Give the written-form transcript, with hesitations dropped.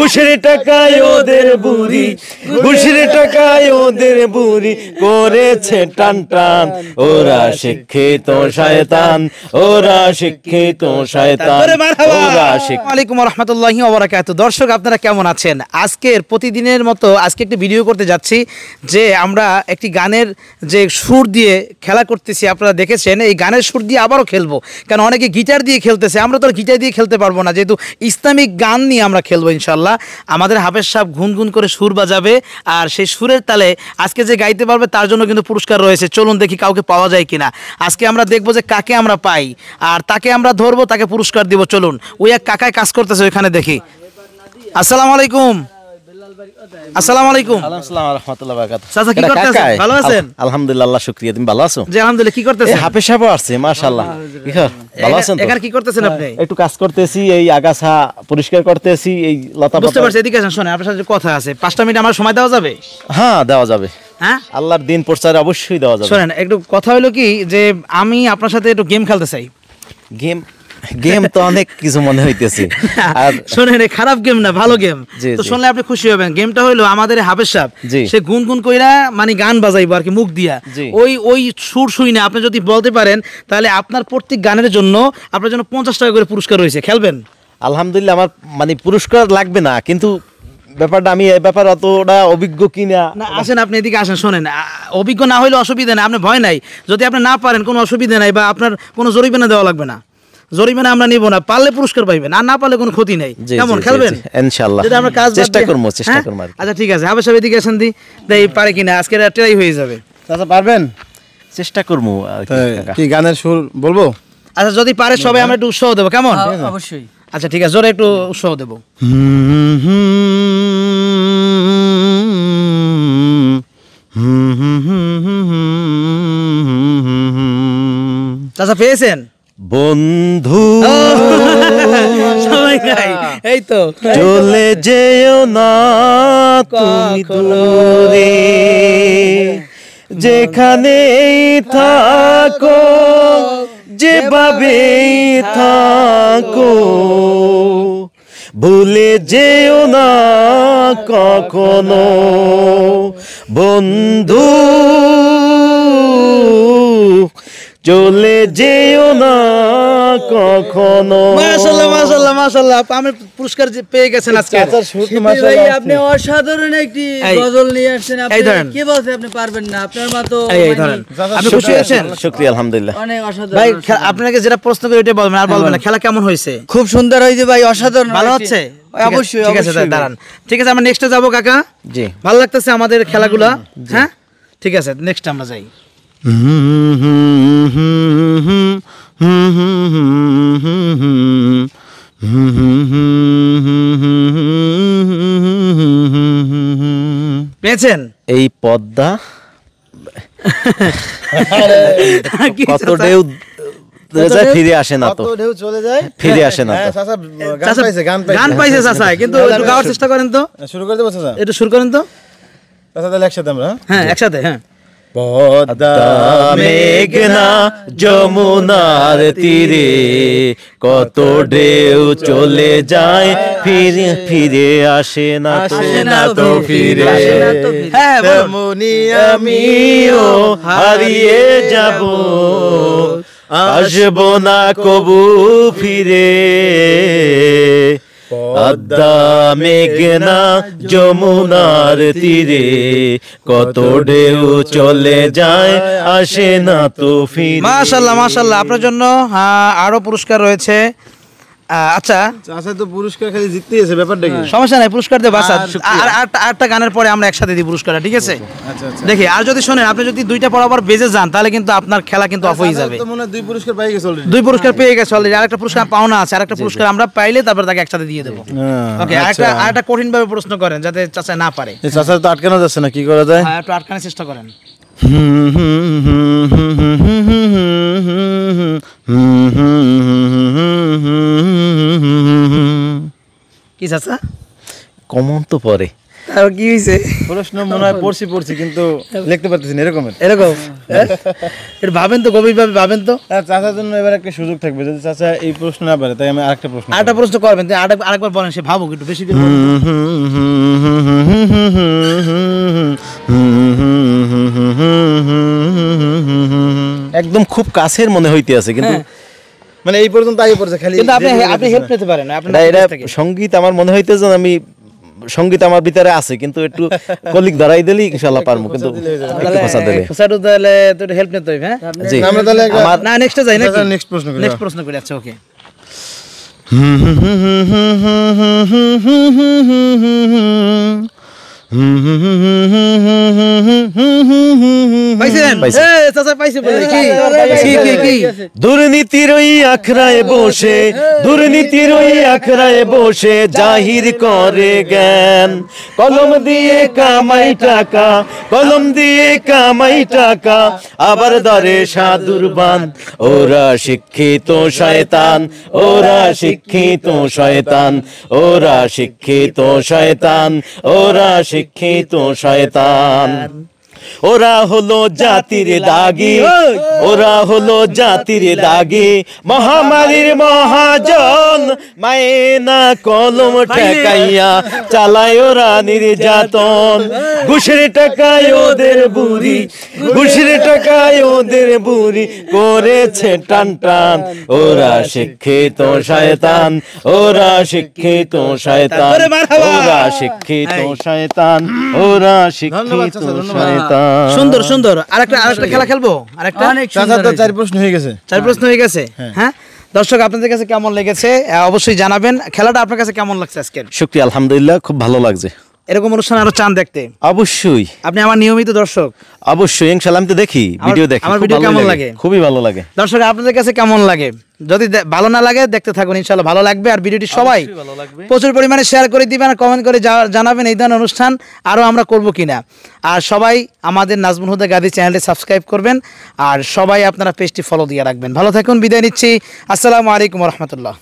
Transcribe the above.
ঘুষের টাকায় ওদের বুড়ি, ঘুষের টাকায় ওদের বুড়ি করেছে টান টান। ওরা শিক্ষিত শয়তান, ওরা শিক্ষিত শয়তান, ওরা শিক্ষিত। ওয়ালাইকুম রাহমাতুল্লাহি ওয়া বারাকাতুহু। দর্শক আপনারা কেমন আছেন? আজকের প্রতিদিনের মতো আজকে একটি ভিডিও করতে যাচ্ছি যে আমরা একটি গানের যে সুর দিয়ে খেলা করতেছি, আপনারা দেখেছেন। এই গানের সুর দিয়ে আবারও খেলবো, কারণ অনেকে গিটার দিয়ে খেলতেছে, আমরা তো গিটার দিয়ে খেলতে পারবো না, যেহেতু ইসলামিক গান নিয়ে আমরা খেলবো ইনশাল্লাহ। আমাদের হাফেজ সাহেব গুনগুন করে সুর বাজাবে, আর সেই সুরের তালে আজকে যে গাইতে পারবে তার জন্য কিন্তু পুরস্কার রয়েছে। চলুন দেখি কাউকে পাওয়া যায় কিনা। আজকে আমরা দেখবো যে কাকে আমরা পাই, আর তাকে আমরা ধরবো, তাকে পুরস্কার দিব। চলুন, ওই এক কাকায় কাজ করতেছে ওইখানে, দেখি। আসসালামু আলাইকুম। আসসালামু আলাইকুম। আসসালামু রাহমাতুল্লাহি ওয়া বারাকাতুহু। চাচা কি করতেছেন? ভালো আছেন? আলহামদুলিল্লাহ, আল্লাহ শুকরিয়া। তুমি ভালো আছো? জি আলহামদুলিল্লাহ। কি করতেছেন? হাফেজ সাহেব আসছে, মাশাআল্লাহ। কি খবর? ভালো আছেন তো? এখানে কি করতেছেন আপনি? একটু কাজ করতেছি, এই আগাছা পরিষ্কার করতেছি, এই লতা বুঝতে পারছি। এদিকে আসেন, শুনেন, আপনার সাথে কথা আছে। 5টা মিনিট আমার সময় দেওয়া যাবে? হ্যাঁ, দেওয়া যাবে। হ্যাঁ, আল্লাহর দিন প্রচারে অবশ্যই দেওয়া যাবে। শুনেন, একটু কথা হলো কি যে আমি আপনার সাথে একটু গেম খেলতে চাই। গেম? গেম তো অনেক কিছু মনে হইতেছে। আর শোনেন, খারাপ গেম না, ভালো গেম। তো শুনলে আপনি খুশি হবেন। গেমটা হলো আমাদের হাফেজ সাহেব সে গুনগুন কইরা মানে গান বাজাইবো আর কি, মুখ দিয়া। ওই সুর শুই না আপনি যদি বলতে পারেন, তাহলে আপনার প্রত্যেক গানের জন্য আপনার জন্য 50 টাকা করে পুরস্কার রয়েছে। খেলবেন? আলহামদুলিল্লাহ, আমার মানে পুরস্কার লাগবে না, কিন্তু ব্যাপারটা আমি এই ব্যাপার অতটা অভিজ্ঞ কিনা। না, আসেন, আপনি এদিকে আসেন। শোনেন, অভিজ্ঞ না হইলে অসুবিধা নেই, আপনি ভয় নাই। যদি আপনি না পারেন কোনো অসুবিধা নাই, বা আপনার কোনো জরিমানা দেওয়া লাগবে না। জরিমানা আমরা নিব না, পারলে পুরস্কার পাইবেন, আর না পারলে কোনো ক্ষতি নেই। কেমন, খেলবেন? ইনশাআল্লাহ, আমরা কাজ চেষ্টা করব, চেষ্টা করব। আচ্ছা ঠিক আছে, হাফেজ সাহেব এদিকে আসেন, দেই পারে কিনা। আজকে ট্রাই হয়ে যাবে। চাচা পারবেন? চেষ্টা করব। কি গানের সুর বলবো? আচ্ছা, যদি পারে সবাই আমরা একটু উৎসাহ দেবো, কেমন? অবশ্যই। আচ্ছা ঠিক আছে, জোরে একটু উৎসাহ দেবো। চাচা পেয়েছেন? বন্ধু সবাই গাই, এই তো। চলে যেও না তুমি দূরে, যেখানেই থাকো, যেভাবে থাকো, ভুলে যেও না কখনো বন্ধু, চলে যেও না কখনো। মাশাআল্লাহ, মাশাআল্লাহ, মাশাআল্লাহ। আপনি পুরস্কার পেয়ে গেছেন আজকে। ভাই, আপনি অসাধারণ একটি গজল নিয়ে আসছেন। আপনি কি বলছেন আপনি পারবেন না? আপনার মা তো এই ধরেন। আপনি খুশি হয়েছেন? শুকরিয়া, আলহামদুলিল্লাহ। অনেক অসাধারণ। ভাই, আপনাকে যেটা প্রশ্ন করে ওইটা বলবেন, আর বলবেন না। খেলা কেমন হয়েছে? খুব সুন্দর হয়েছে ভাই, অসাধারণ। ভালো হচ্ছে? অবশ্যই। ঠিক আছে, দাঁড়ান। ঠিক আছে, আমরা নেক্সটে যাব কাকা। জি, ভালো লাগতেছে আমাদের খেলাগুলা। হ্যাঁ ঠিক আছে, নেক্সট আমরা যাই। পেয়েছেন? এই পদ্মা কত ঢেউ ফিরে আসে না, তো ঢেউ চলে যায়, ফিরে আসে না। গান পাইছে চাচা, কিন্তু একটু গাওয়ার চেষ্টা করেন তো। শুরু করে দেবো চাচা? একটু শুরু করেন তো। চাচা তাহলে একসাথে আমরা। হ্যাঁ, একসাথে। হ্যাঁ। পদ্মা মেঘনা যমুনার তীরে, কত ঢেউ চলে যায়, ফিরে ফিরে আসে না, তো ফিরে। হ্যাঁ, তেমনি আমিও হারিয়ে যাব, আসবো না কবু ফিরে। পদ্মা মেঘনা যমুনার তীরে, কত ঢেউ চলে যায়, আসে না তো ফিরে। মাশাআল্লাহ, মাশাআল্লাহ। আপনার জন্য আরো পুরস্কার রয়েছে। আচ্ছা, চাচা তো পুরস্কার খালি জিততে আছে, ব্যাপারটা কি? সমস্যা নাই, পুরস্কার দেব। আচ্ছা, আরটা গানের পরে আমরা একসাথে দিই পুরস্কারটা, ঠিক আছে? আচ্ছা আচ্ছা। দেখি, আর যদি শোনেন, আপনি যদি দুইটা পর আবার বেজে যান, তাহলে কিন্তু আপনার খেলা কিন্তু অফ হয়ে যাবে। তো মনে হয় 2 পুরস্কার পেয়ে গেছে অলরেডি। 2 পুরস্কার পেয়ে গেছে অলরেডি, আরেকটা পুরস্কার পাওনা আছে। আরেকটা পুরস্কার আমরা পাইলে তারপর তাকে একসাথে দিয়ে দেবো। ওকে, আরেকটা কঠিন ভাবে প্রশ্ন করেন, যাতে চাচা না পারে। চাচা তো আটকানো যাচ্ছে না, কি করা যায়? হ্যাঁ, একটু আটকানোর চেষ্টা করেন। কি চাচা? কমন তো পরে। তাও কি হয়েছে প্রশ্ন মনে হয় পড়ছি কিন্তু লিখতে পারতেছি না এরকমের। এরকম এটা ভাবেন তো, গভীরভাবে ভাবেন তো। চাচার জন্য এবার একটা সুযোগ থাকবে, যদি চাচা এই প্রশ্ন না পারে তাই আমি আরেকটা প্রশ্ন আরেকটা প্রশ্ন করবেন, আরেকবার বলেন, সে ভাবুক একটু বেশি করে বলুন। একদম খুব কাছের মনে হইতে আছে, কিন্তু মানে এই পর্যন্ত আগে পড়ছে খালি। কিন্তু আপনি হেল্প নিতে পারেন, এটা সঙ্গীত আমার মনে হইতেছে আমি সঙ্গীত আমার ভিতরে আছে, কিন্তু একটু কলিক ধরাই দিলেই ইনশাআল্লাহ পারবো, কিন্তু একটু খোঁচা দিলে খোঁচাটু তাহলে তো হেল্প নিতে হবে। হ্যাঁ জি আমরা তাহলে আমার না নেক্সটে যাই নাকি? নেক্সট প্রশ্ন করি। নেক্সট প্রশ্ন করি, আচ্ছা ওকে। পাইছেন? চাচা পাইছে বলে কি কি দুর্নীতির ওই আখড়ায় বসে, দুর্নীতির ওই আখড়ায় বসে জাহির করে জ্ঞান, কলম দিয়ে কামাই টাকা, কলম দিয়ে কামাই টাকা, আবার ধরে সাধুর বান, ওরা শিক্ষিত শয়তান, ওরা শিক্ষিত শয়তান, ওরা শিক্ষিত শয়তান, ওরা শিক্ষিত শয়তান। ওরা হলো জাতির দাগি, ওরা হলো জাতির দাগি, মহামারীর মহাজন, মায়েনা কলম ঠেকাইয়া চালায় ওরা নির্যাতন, ঘুষের টাকায় ওদের বুড়ি, ঘুষের টাকায় ওদের বুড়ি করেছে টান টান, ওরা শিক্ষিত শয়তান, ওরা শিক্ষিত শয়তান, ওরা শিক্ষিত শয়তান, ওরা শিক্ষিত শয়তান। সুন্দর সুন্দর। আরেকটা খেলা খেলবো, আরেকটা। চাচা তো 4 প্রশ্ন হয়ে গেছে। 4 প্রশ্ন হয়ে গেছে। হ্যাঁ দর্শক, আপনাদের কাছে কেমন লেগেছে অবশ্যই জানাবেন। খেলাটা আপনার কাছে কেমন লাগছে আজকে? শুকরিয়া, আলহামদুলিল্লাহ, খুব ভালো লাগছে। এরকম অনুষ্ঠান আরো চান দেখতে? অবশ্যই, আপনি আমার নিয়মিত দর্শক। অবশ্যই ইনশাআল্লাহ আমি তো দেখি, ভিডিও দেখি, আমার খুব ভিডিও ভালো কেমন লাগে? খুবই ভালো লাগে। দর্শক আপনাদের কাছে কেমন লাগে? যদি ভালো না লাগে দেখতে থাকুন, ইনশাআল্লাহ ভালো লাগবে। আর ভিডিওটি সবাই প্রচুর পরিমাণে শেয়ার করে দিবেন আর কমেন্ট করে জানাবেন এই ধরনের অনুষ্ঠান আরো আমরা করব কিনা। আর সবাই আমাদের নাজমুল হুদা গাদি চ্যানেলটি সাবস্ক্রাইব করবেন, আর সবাই আপনারা পেজটি ফলো দিয়ে রাখবেন। ভালো থাকুন, বিদায় নিচ্ছি। আসসালামু আলাইকুম ওয়া রাহমাতুল্লাহ।